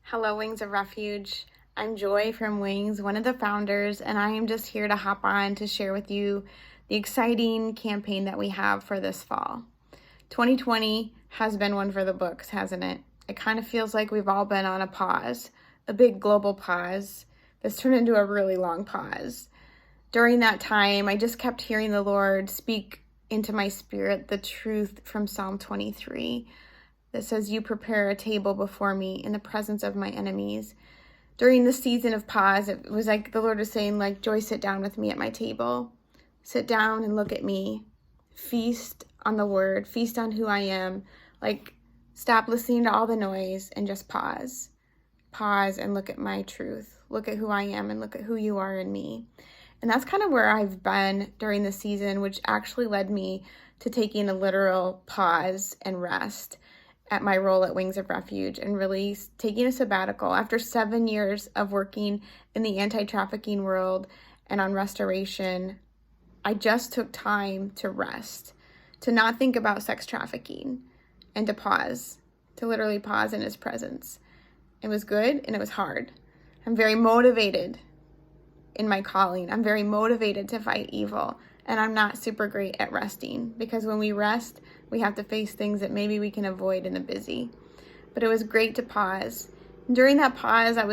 Hello, Wings of Refuge. I'm Joy from Wings, one of the founders, and I am just here to hop on to share with you the exciting campaign that we have for this fall. 2020 has been one for the books, hasn't it? It kind of feels like we've all been on a pause, a big global pause that's turned into a really long pause. During that time, I just kept hearing the Lord speak into my spirit the truth from Psalm 23. That says, "You prepare a table before me in the presence of my enemies." During the season of pause, it was like the Lord was saying, like, Joy, sit down with me at my table. Sit down and look at me. Feast on the word. Feast on who I am. Like, stop listening to all the noise and just pause. Pause and look at my truth. Look at who I am and look at who you are in me. And that's kind of where I've been during the season, which actually led me to taking a literal pause and rest at my role at Wings of Refuge and really taking a sabbatical. After 7 years of working in the anti-trafficking world and on restoration, I just took time to rest, to not think about sex trafficking, and to pause, to literally pause in His presence. It was good and it was hard. I'm very motivated in my calling. I'm very motivated to fight evil. And I'm not super great at resting, because when we rest, we have to face things that maybe we can avoid in the busy. But it was great to pause. And during that pause, I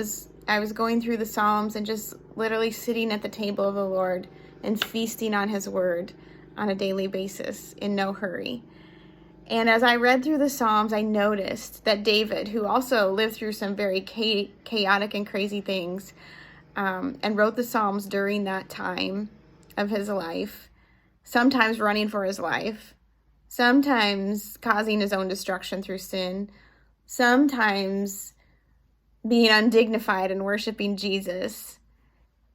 was going through the Psalms and just literally sitting at the table of the Lord and feasting on His word on a daily basis in no hurry. And as I read through the Psalms, I noticed that David, who also lived through some very chaotic and crazy things, and wrote the Psalms during that time of his life, sometimes running for his life, sometimes causing his own destruction through sin, sometimes being undignified and worshiping Jesus.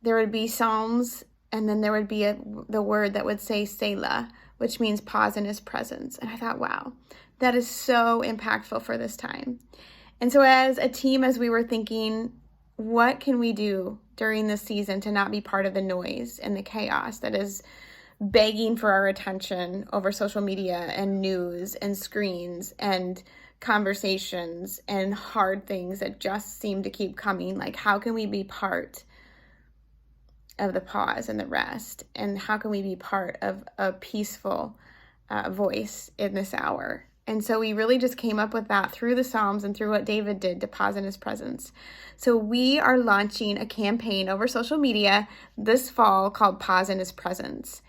There would be Psalms, and then there would be the word that would say Selah, which means pause in His presence. And I thought, wow, that is so impactful for this time. And so as a team, as we were thinking, what can we do during this season to not be part of the noise and the chaos that is begging for our attention over social media and news and screens and conversations and hard things that just seem to keep coming? Like, how can we be part of the pause and the rest? And how can we be part of a peaceful voice in this hour? And so we really just came up with that through the Psalms and through what David did to pause in His presence. So we are launching a campaign over social media this fall called Pause in His Presence.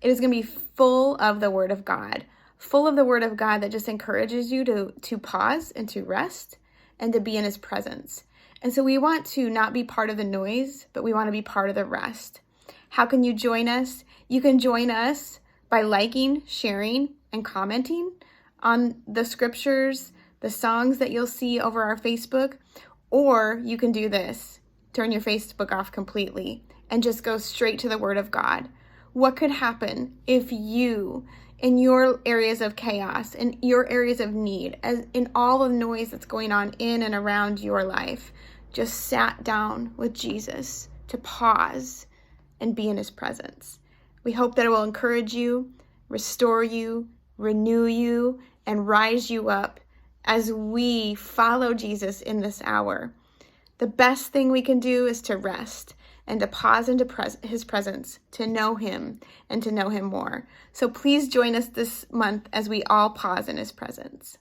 It is going to be full of the Word of God, full of the Word of God that just encourages you to pause and to rest and to be in His presence. And so we want to not be part of the noise, but we want to be part of the rest. How can you join us? You can join us by liking, sharing, and commenting on the scriptures, the songs that you'll see over our Facebook, or you can do this: turn your Facebook off completely and just go straight to the Word of God. What could happen if you, in your areas of chaos, in your areas of need, as in all the noise that's going on in and around your life, just sat down with Jesus to pause and be in His presence? We hope that it will encourage you, restore you, renew you, and rise you up as we follow Jesus in this hour. The best thing we can do is to rest and to pause into His presence, to know Him and to know Him more. So please join us this month as we all pause in His presence.